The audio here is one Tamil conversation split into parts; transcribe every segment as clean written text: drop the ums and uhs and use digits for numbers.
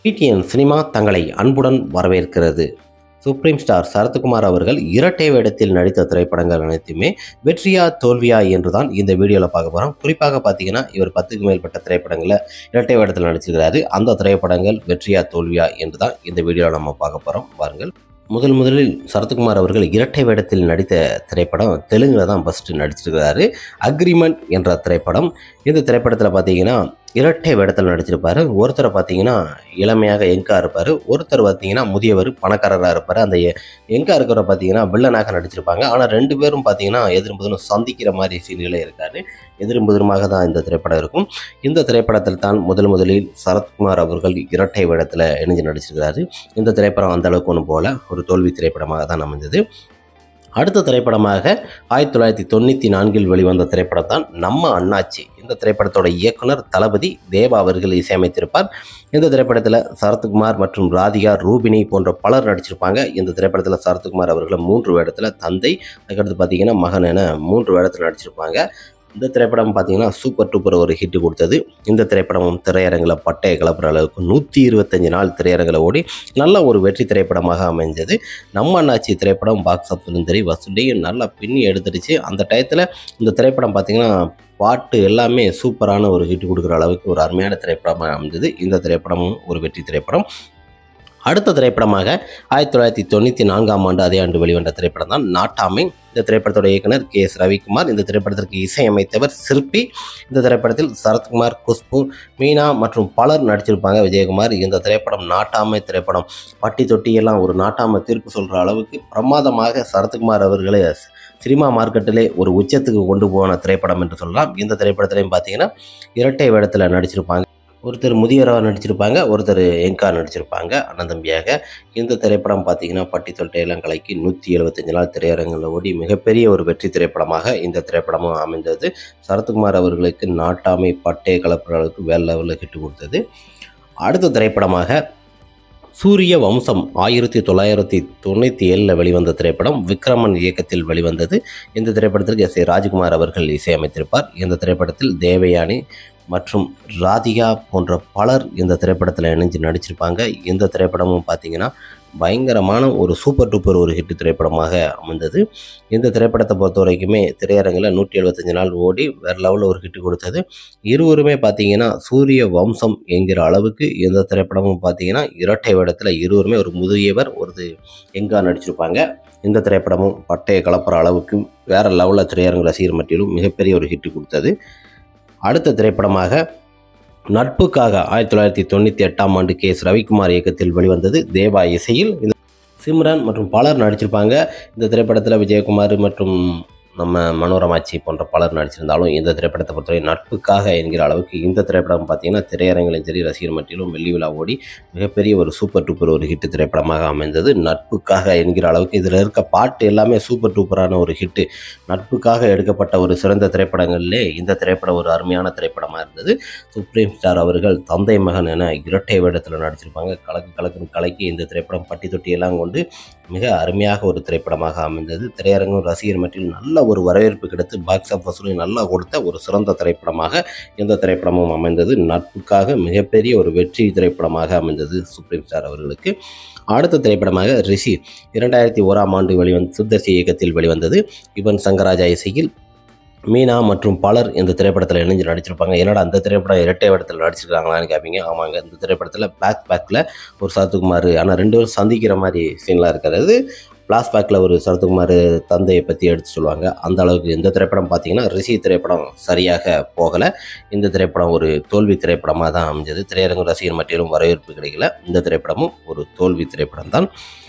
டிடிஎன் சினிமா தங்களை அன்புடன் வரவேற்கிறது. சுப்ரீம் ஸ்டார் சரத்குமார் அவர்கள் இரட்டை வேடத்தில் நடித்த திரைப்படங்கள் அனைத்துமே வெற்றியா தோல்வியா என்றுதான் இந்த வீடியோவில் பார்க்க போகிறோம். குறிப்பாக பார்த்தீங்கன்னா இவர் 10க்கும் மேற்பட்ட திரைப்படங்களில் இரட்டை வேடத்தில் நடிச்சிருக்கிறாரு. அந்த திரைப்படங்கள் வெற்றியா தோல்வியா என்று தான் இந்த வீடியோவில் நம்ம பார்க்க போகிறோம். வாருங்கள். முதலில் சரத்குமார் அவர்கள் இரட்டை வேடத்தில் நடித்த திரைப்படம் தெலுங்கில் தான் ஃபஸ்ட்டு நடிச்சிருக்கிறாரு. அக்ரிமெண்ட் என்ற திரைப்படம். இந்த திரைப்படத்தில் பார்த்தீங்கன்னா இரட்டை வேடத்தில் நடிச்சிருப்பார். ஒருத்தரை பார்த்தீங்கன்னா இளமையாக எங்காக இருப்பார், ஒருத்தர் பார்த்தீங்கன்னா முதியவர் பணக்காரராக இருப்பார். அந்த எங்காக இருக்கிற பார்த்தீங்கன்னா வில்லனாக நடிச்சிருப்பாங்க. ஆனால் ரெண்டு பேரும் பார்த்தீங்கன்னா எதிரும் சந்திக்கிற மாதிரி சீன்களே இருக்காது. எதிரும் தான் இந்த திரைப்படம் இருக்கும். இந்த திரைப்படத்தில் தான் முதலில் சரத்குமார் அவர்கள் இரட்டை வேடத்தில் இணைஞ்சு நடிச்சிருக்கிறாரு. இந்த திரைப்படம் அந்த அளவுக்கு ஒன்று போல ஒரு தோல்வி திரைப்படமாக தான் அமைந்தது. அடுத்த திரைப்படமாக 1994 வெளிவந்த திரைப்படம் தான் நம்ம அண்ணாச்சி. இந்த திரைப்படத்தோட இயக்குனர் தளபதி தேவா அவர்கள் இசையமைத்திருப்பார். இந்த திரைப்படத்தில் சரத்குமார் மற்றும் ராதிகா, ரூபினி போன்ற பலர் நடிச்சிருப்பாங்க. இந்த திரைப்படத்தில் சரத்குமார் அவர்கள் 3 வேடத்தில், தந்தை, அதுக்கடுத்து பார்த்தீங்கன்னா மகன் என 3 வேடத்தில் நடிச்சிருப்பாங்க. இந்த திரைப்படம் பார்த்தீங்கன்னா சூப்பர் டூப்பர் ஒரு ஹிட் கொடுத்தது. இந்த திரைப்படமும் திரையரங்கில் பட்டையை கிளப்புற அளவுக்கு 125 நாள் திரையரங்கில் ஓடி நல்ல ஒரு வெற்றி திரைப்படமாக அமைஞ்சது. நம்ம அண்ணாச்சி திரைப்படம் பாக்ஸ் ஆஃபீஸிலும் சரி வசூலையும் நல்லா பின்னி எடுத்துடுச்சு. அந்த டயத்தில் இந்த திரைப்படம் பார்த்தீங்கன்னா பாட்டு எல்லாமே சூப்பரான ஒரு ஹிட் கொடுக்குற அளவுக்கு ஒரு அருமையான திரைப்படமாக அமைஞ்சது. இந்த திரைப்படமும் ஒரு வெற்றி திரைப்படம். அடுத்த திரைப்படமாக 1994 அதே ஆண்டு வெளிவந்த திரைப்படம் தான் நாட்டாமை. இந்த திரைப்படத்தோட இயக்குனர் KS ரவிக்குமார். இந்த திரைப்படத்திற்கு இசையமைத்தவர் சிற்பி. இந்த திரைப்படத்தில் சரத்குமார், குஷ்பு, மீனா மற்றும் பலர் நடிச்சிருப்பாங்க. விஜயகுமார். இந்த திரைப்படம் நாட்டாமை திரைப்படம் பட்டி தொட்டி எல்லாம் ஒரு நாட்டாமை தீர்ப்பு சொல்கிற அளவுக்கு பிரமாதமாக சரத்குமார் அவர்களே சினிமா மார்க்கெட்டிலே ஒரு உச்சத்துக்கு கொண்டு போன திரைப்படம் என்று சொல்லலாம். இந்த திரைப்படத்திலையும் பார்த்தீங்கன்னா இரட்டை வேடத்தில் நடிச்சிருப்பாங்க. ஒருத்தர் முதியவராக நடிச்சிருப்பாங்க, ஒருத்தர் எங்கா நடிச்சிருப்பாங்க, அண்ணன் தம்பியாக. இந்த திரைப்படம் பார்த்தீங்கன்னா பட்டி தொட்டையெல்லாம் கலைக்கு 175 நாள் திரையரங்கில் ஓடி மிகப்பெரிய ஒரு வெற்றி திரைப்படமாக இந்த திரைப்படமும் அமைந்தது. சரத்குமார் அவர்களுக்கு நாட்டாமை பட்டையை கலப்புற அளவுக்கு வேற லெவலில் ஹிட் கொடுத்தது. அடுத்த திரைப்படமாக சூரிய வம்சம் 1997 வெளிவந்த திரைப்படம் விக்ரமன் இயக்கத்தில் வெளிவந்தது. இந்த திரைப்படத்திற்கு S.A. ராஜ்குமார் அவர்கள் இசையமைத்திருப்பார். இந்த திரைப்படத்தில் தேவயானி மற்றும் ராதிகா போன்ற பலர் இந்த திரைப்படத்தில் இணைஞ்சு நடிச்சிருப்பாங்க. இந்த திரைப்படமும் பார்த்தீங்கன்னா பயங்கரமான ஒரு சூப்பர் டூப்பர் ஒரு ஹிட் திரைப்படமாக அமைந்தது. இந்த திரைப்படத்தை பொறுத்த வரைக்குமே திரையரங்கில் 175 நாள் ஓடி வேறு லெவலில் ஒரு ஹிட் கொடுத்தது. இருவருமே பார்த்தீங்கன்னா சூரிய வம்சம் என்கிற அளவுக்கு இந்த திரைப்படமும் பார்த்தீங்கன்னா இரட்டை வேடத்தில் இருவருமே ஒரு முதியவர், ஒரு எங்கா நடிச்சிருப்பாங்க. இந்த திரைப்படமும் பட்டையை கலப்புற அளவுக்கு வேறு லெவலில் திரையரங்கு ரசிகர் மத்தியிலும் மிகப்பெரிய ஒரு ஹிட் கொடுத்தது. அடுத்த திரைப்படமாக நட்புக்காக 1998 KS ரவிக்குமார் இயக்கத்தில் வெளிவந்தது. தேவா இசையில் சிம்ரன் மற்றும் பலர் நடிச்சிருப்பாங்க. இந்த திரைப்படத்தில் விஜயகுமார் மற்றும் நம்ம மனோரமாச்சி போன்ற பலர் நடிச்சிருந்தாலும் இந்த திரைப்படத்தை பொறுத்தவரை நட்புக்காக என்கிற அளவுக்கு இந்த திரைப்படம் பார்த்தீங்கன்னா திரையரங்கிலும் சரி ரசிகர் மத்தியிலும் வெள்ளி விழா ஓடி மிகப்பெரிய ஒரு சூப்பர் டூப்பர் ஒரு ஹிட் திரைப்படமாக அமைந்தது. நட்புக்காக என்கிற அளவுக்கு இதில் இருக்க பாட்டு எல்லாமே சூப்பர் டூப்பரான ஒரு ஹிட்டு. நட்புக்காக எடுக்கப்பட்ட ஒரு சிறந்த திரைப்படங்களிலே இந்த திரைப்படம் ஒரு அருமையான திரைப்படமாக இருந்தது. சுப்ரீம் ஸ்டார் அவர்கள் தந்தை மகன் என இரட்டை வேடத்தில் நடிச்சிருப்பாங்க. கலக்குன்னு கலக்கி இந்த திரைப்படம் பட்டி தொட்டியெல்லாம் கொண்டு மிக அருமையாக ஒரு திரைப்படமாக அமைந்தது. திரையரங்கும் ரசிகர் மத்தியில் நல்ல ஒரு வரவேற்பு கிடைத்து பாக்ஸ் ஆஃபீஸில் நல்லா கொடுத்த ஒரு சிறந்த திரைப்படமாக இந்த திரைப்படமும் அமைந்தது. நட்புக்காக மிகப்பெரிய ஒரு வெற்றி திரைப்படமாக அமைந்தது சுப்ரீம் ஸ்டார் அவர்களுக்கு. அடுத்த திரைப்படமாக ரிஷி 2001 வெளிவந்த சுத்தர்சி இயக்கத்தில் வெளிவந்தது. யுவன் சங்கர் ராஜா இசையில் மீனா மற்றும் பலர் இந்த திரைப்படத்தில் இணைஞ்சு நடிச்சிருப்பாங்க. என்னடா அந்த திரைப்படம் இரட்டை வேடத்தில் நடிச்சிருக்காங்களான்னு கேட்பீங்க. ஆமாங்க, இந்த திரைப்படத்தில் பேக்கில் ஒரு சரத்குமார், ஆனால் 2 பேரும் சந்திக்கிற மாதிரி சீன்லாம் இருக்கிறது. ஃப்ளாஷ்பேக்கில் ஒரு சரத்குமார் தந்தையை பற்றி எடுத்து சொல்லுவாங்க. அந்த அளவுக்கு இந்த திரைப்படம் பார்த்தீங்கன்னா ரிஷி திரைப்படம் சரியாக போகலை. இந்த திரைப்படம் ஒரு தோல்வி திரைப்படமாக தான் அமைஞ்சது. திரையரங்கு ரசிகர் மத்தியிலும் வரவேற்பு கிடைக்கல. இந்த திரைப்படமும் ஒரு தோல்வி திரைப்படம் தான்.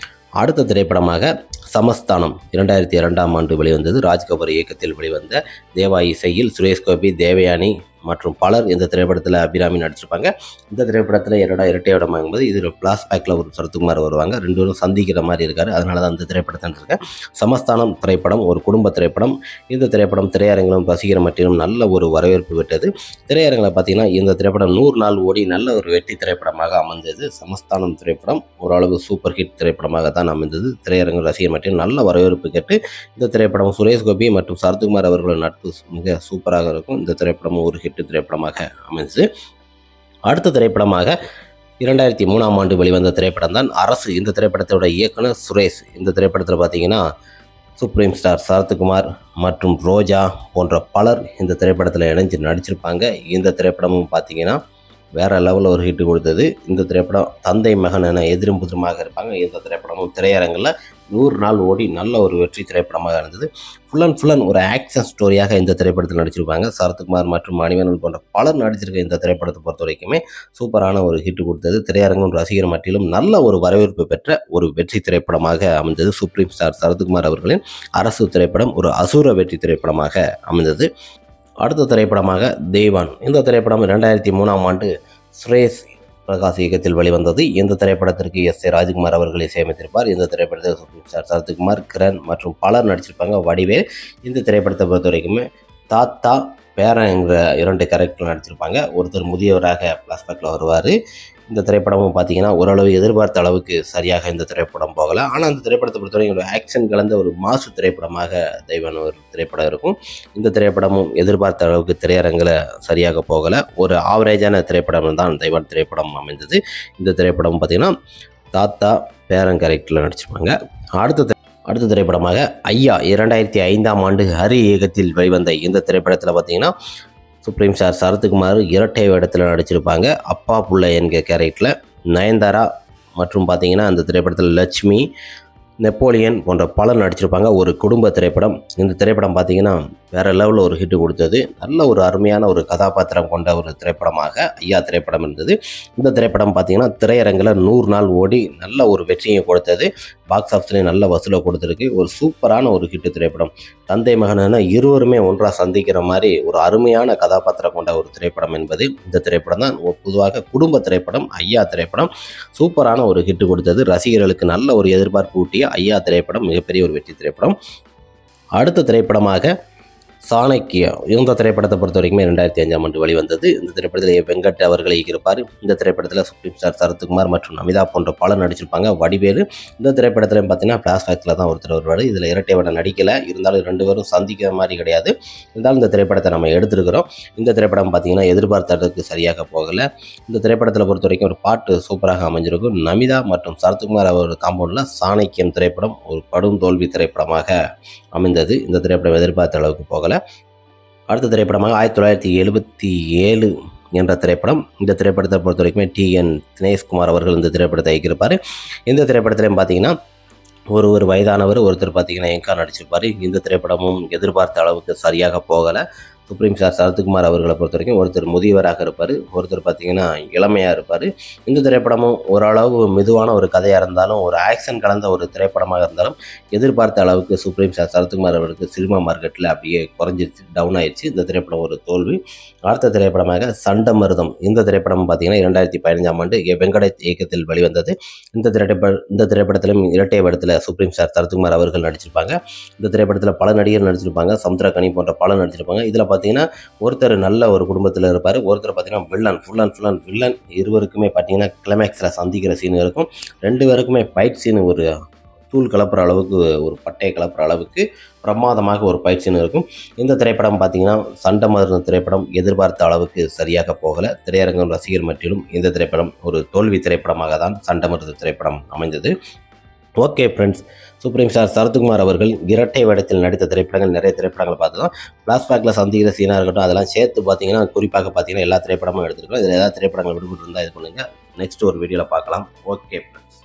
அடுத்த திரைப்படமாக சமஸ்தானம் 2002 வெளிவந்தது. ராஜ்கபூர் இயக்கத்தில் வெளிவந்த தேவா இசையில் சுரேஷ் கோபி, தேவயானி மற்றும் பலர் இந்த திரைப்படத்தில் அபிராமி நடிச்சிருப்பாங்க. இந்த திரைப்படத்தில் இரட்டை வேடம் என்பது இதில் ஃப்ளாஷ்பேக்கில் ஒரு சரத்குமார் வருவாங்க. 2 பேரும் சந்திக்கிற மாதிரி இருக்காரு. அதனால தான் இந்த திரைப்படத்தை இருக்கேன். சமஸ்தானம் திரைப்படம் ஒரு குடும்ப திரைப்படம். இந்த திரைப்படம் திரையரங்கிலும் ரசிகர் மத்தியிலும் நல்ல ஒரு வரவேற்பு பெற்றது. திரையரங்கில் பார்த்தீங்கன்னா இந்த திரைப்படம் 100 நாள் ஓடி நல்ல ஒரு வெற்றி திரைப்படமாக அமைந்தது. சமஸ்தானம் திரைப்படம் ஓரளவு சூப்பர் ஹிட் திரைப்படமாக தான் அமைந்தது. திரையரங்கு ரசிகர் மத்தியில் நல்ல வரவேற்பு கேட்டு இந்த திரைப்படம் சுரேஷ் கோபி மற்றும் சரத்குமார் அவர்களின் நட்பு மிக சூப்பராக இருக்கும். இந்த திரைப்படம் ஒரு ஹிட் திரைப்படமாக அமைந்தது. அடுத்த திரைப்படமாக 2003ஆம் ஆண்டு வெளிவந்த திரைப்படம் தான் அரசு. இந்த திரைப்படத்தோட இயக்குனர் சுரேஷ். இந்த திரைப்படத்தில் பார்த்தீங்கன்னா சுப்ரீம் ஸ்டார் சரத்குமார் மற்றும் ரோஜா போன்ற பலர் இந்த திரைப்படத்தில் இணைஞ்சு நடிச்சிருப்பாங்க. இந்த திரைப்படமும் பார்த்தீங்கன்னா வேறு லெவலில் ஒரு ஹிட்டு கொடுத்தது. இந்த திரைப்படம் தந்தை மகன் என எதிரும் புதிருமாக இருப்பாங்க. இந்த திரைப்படமும் திரையரங்கில் 100 நாள் ஓடி நல்ல ஒரு வெற்றி திரைப்படமாக இருந்தது. ஃபுல் அண்ட் ஒரு ஆக்ஷன் ஸ்டோரியாக இந்த திரைப்படத்தில் நடிச்சிருப்பாங்க. சரத்குமார் மற்றும் மணிவண்ணன் போன்ற பலர் நடிச்சிருக்க இந்த திரைப்படத்தை பொறுத்த வரைக்குமே சூப்பரான ஒரு ஹிட் கொடுத்தது. திரையரங்கும் ரசிகர் மட்டிலும் நல்ல ஒரு வரவேற்பு பெற்ற ஒரு வெற்றி திரைப்படமாக அமைந்தது. சுப்ரீம் ஸ்டார் சரத்குமார் அவர்களின் அரசு திரைப்படம் ஒரு அசுர வெற்றி திரைப்படமாக அமைந்தது. அடுத்த திரைப்படமாக தேவான். இந்த திரைப்படம் 2003ஆம் ஆண்டு சுரேஷ் பிரகாஷ் இயக்கத்தில் வெளிவந்தது. இந்த திரைப்படத்திற்கு எஸ்.ஏ. ராஜ்குமார் அவர்கள் இசையமைத்திருப்பார். இந்த திரைப்படத்தில் சுப்ரீம் ஸ்டார் சரத்குமார், கிரண் மற்றும் பலர் நடிச்சிருப்பாங்க. வடிவேல் இந்த திரைப்படத்தை பொறுத்த வரைக்குமே தாத்தா பேரன் என்கிற 2 கேரக்டர் நடிச்சிருப்பாங்க. ஒருத்தர் முதியவராக ஃப்ளாஷ்பேக்கில் வருவார். இந்த திரைப்படமும் பார்த்தீங்கன்னா ஓரளவு எதிர்பார்த்த அளவுக்கு சரியாக இந்த திரைப்படம் போகலை. ஆனால் அந்த திரைப்படத்தை பொறுத்தவரைக்கும் ஒரு ஆக்ஷன் கலந்த ஒரு மாசு திரைப்படமாக தெய்வான ஒரு திரைப்படம் இருக்கும். இந்த திரைப்படமும் எதிர்பார்த்த அளவுக்கு திரையரங்கில் சரியாக போகலை. ஒரு ஆவரேஜான திரைப்படம் தான் தெய்வான் திரைப்படம் அமைந்தது. இந்த திரைப்படம் பார்த்திங்கன்னா தாத்தா பேரன் கேரக்டரில் நடிச்சிருப்பாங்க. அடுத்த திரைப்படமாக ஐயா 2005ஆம் ஆண்டு ஹரி இயக்கத்தில் வெளிவந்த இந்த திரைப்படத்தில் பார்த்திங்கன்னா சுப்ரீம் ஸ்டார் சரத்குமார் இரட்டை வேடத்தில் நடிச்சிருப்பாங்க. அப்பா புள்ள என்கிற கேரக்டரில் நயன்தாரா மற்றும் பார்த்தீங்கன்னா அந்த திரைப்படத்தில் லட்சுமி, நெப்போலியன் போன்ற பலர் நடிச்சிருப்பாங்க. ஒரு குடும்ப திரைப்படம். இந்த திரைப்படம் பார்த்தீங்கன்னா வேறு லெவலில் ஒரு ஹிட்டு கொடுத்தது. நல்ல ஒரு அருமையான ஒரு கதாபாத்திரம் கொண்ட ஒரு திரைப்படமாக ஐயா திரைப்படம் இருந்தது. இந்த திரைப்படம் பார்த்தீங்கன்னா திரையரங்கில் 100 நாள் ஓடி நல்ல ஒரு வெற்றியை கொடுத்தது. பாக்ஸ் ஆஃபீஸ்லேயும் நல்ல வசூலை கொடுத்துருக்கு. ஒரு சூப்பரான ஒரு ஹிட்டு திரைப்படம். தந்தை மகனான இருவருமே ஒன்றாக சந்திக்கிற மாதிரி ஒரு அருமையான கதாபாத்திரம் கொண்ட ஒரு திரைப்படம் என்பது இந்த திரைப்படம் தான். பொதுவாக குடும்ப திரைப்படம் ஐயா திரைப்படம் சூப்பரான ஒரு ஹிட்டு கொடுத்தது. ரசிகர்களுக்கு நல்ல ஒரு எதிர்பார்ப்பு ஊட்டிய ஐயா திரைப்படம் மிகப்பெரிய ஒரு வெற்றி திரைப்படம். அடுத்த திரைப்படமாக சாணக்கியா. இந்த திரைப்படத்தை பொறுத்த வரைக்குமே 2005ஆம் ஆண்டு வெளிவந்தது. இந்த திரைப்படத்தில் வெங்கட் அவர்கள் இருப்பார். இந்த திரைப்படத்தில் சுப்ரீம் ஸ்டார் சரத்குமார் மற்றும் நமிதா போன்ற பலர் நடிச்சிருப்பாங்க. வடிவேலு இந்த திரைப்படத்தில் பார்த்தீங்கன்னா ஃப்ளாஷ்பேக்கில் தான் ஒருத்தர் வருவார். இதில் இரட்டை வேடம் நடிக்கலை. இருந்தாலும் 2 பேரும் சந்திக்கிற மாதிரி கிடையாது. இருந்தாலும் இந்த திரைப்படத்தை நம்ம எடுத்துருக்கிறோம். இந்த திரைப்படம் பார்த்தீங்கன்னா எதிர்பார்த்ததுக்கு சரியாக போகலை. இந்த திரைப்படத்தில் பொறுத்த வரைக்கும் ஒரு பாட்டு சூப்பராக அமைஞ்சிருக்கும். நமிதா மற்றும் சரத்குமார் அவர் காம்பவுண்டில் சாணக்கியம் திரைப்படம் ஒரு படும் தோல்வி திரைப்படமாக அமைந்தது. இந்த திரைப்படம் எதிர்பார்த்த அளவுக்கு போகலை. அடுத்த திரைப்படமாக 1977 என்ற திரைப்படம். இந்த திரைப்படத்தை பொறுத்த வரைக்குமே டி.என். தினேஷ்குமார் அவர்கள் இந்த திரைப்படத்தை இயக்கியிருப்பார். இந்த திரைப்படத்திலையும் பார்த்தீங்கன்னா ஒரு வயதானவர், ஒருத்தர் பார்த்தீங்கன்னா எங்கா நடிச்சிருப்பார். இந்த திரைப்படமும் எதிர்பார்த்த அளவுக்கு சரியாக போகலை. சுப்ரீம் ஸ்டார் சரத்குமார் அவர்களை பொறுத்த வரைக்கும் ஒருத்தர் முதியவராக இருப்பார், ஒருத்தர் பார்த்தீங்கன்னா இளமையாக இருப்பார். இந்த திரைப்படமும் ஓரளவு மெதுவான ஒரு கதையாக இருந்தாலும் ஒரு ஆக்ஷன் கலந்த ஒரு திரைப்படமாக இருந்தாலும் எதிர்பார்த்த அளவுக்கு சுப்ரீம் ஸ்டார் சரத்குமார் அவர்களுக்கு சினிமா மார்க்கெட்டில் அப்படியே குறைஞ்சிருச்சு, டவுன் ஆயிடுச்சு. இந்த திரைப்படம் ஒரு தோல்வி. அடுத்த திரைப்படமாக சண்டமருதம். இந்த திரைப்படம் பார்த்தீங்கன்னா 2015ஆம் ஆண்டு வெங்கடேஷ் இயக்கத்தில் வெளிவந்தது. இந்த திரைப்படத்திலும் இரட்டை வேடத்தில் சுப்ரீம் ஸ்டார் சரத்குமார் அவர்கள் நடிச்சிருப்பாங்க. இந்த திரைப்படத்தில் பல நடிகர் நடிச்சிருப்பாங்க. சமுத்திரக்கனி போன்ற பல நடிச்சிருப்பாங்க. இதில் பார்த்தீங்கன்னா ஒருத்தர் நல்ல ஒரு குடும்பத்தில் இருப்பார், ஒருத்தர் பார்த்தீங்கன்னா வில்லன், ஃபுல் அண்ட் வில்லன். இருவருக்குமே பார்த்தீங்கன்னா கிளைமேக்ஸில் சந்திக்கிற சீன் இருக்கும். 2 பேருக்குமே ஃபைட் சீன் ஒரு தூள் கலப்புற அளவுக்கு, ஒரு பட்டையை கலப்புற அளவுக்கு பிரமாதமாக ஒரு ஃபைட் சீன் இருக்கும். இந்த திரைப்படம் பார்த்தீங்கன்னா சண்டமருதம் திரைப்படம் எதிர்பார்த்த அளவுக்கு சரியாக போகலை. திரையரங்கம் ரசிகர் மட்டிலும் இந்த திரைப்படம் ஒரு தோல்வி திரைப்படமாக தான் சண்டமருதம் திரைப்படம் அமைந்தது. Okay friends, supreme star Sarathkumar அவர்கள் இரட்டை வேடத்தில் நடித்த திரைப்படங்கள் நிறைய திரைப்படங்கள் பார்த்து தான் ஃப்ளாஷ்பேக்கில் சந்திக்கிற சீனாக இருக்கட்டும் அதெல்லாம் சேர்த்து பார்த்தீங்கன்னா குறிப்பாக பார்த்தீங்கன்னா எல்லா திரைப்படமும் எடுத்துருக்கோம். இதில் ஏதாவது திரைப்படங்கள் விடுபட்டு இருந்தால் இது பண்ணுங்கள். நெக்ஸ்ட் ஒரு வீடியோவில் பார்க்கலாம். Okay friends.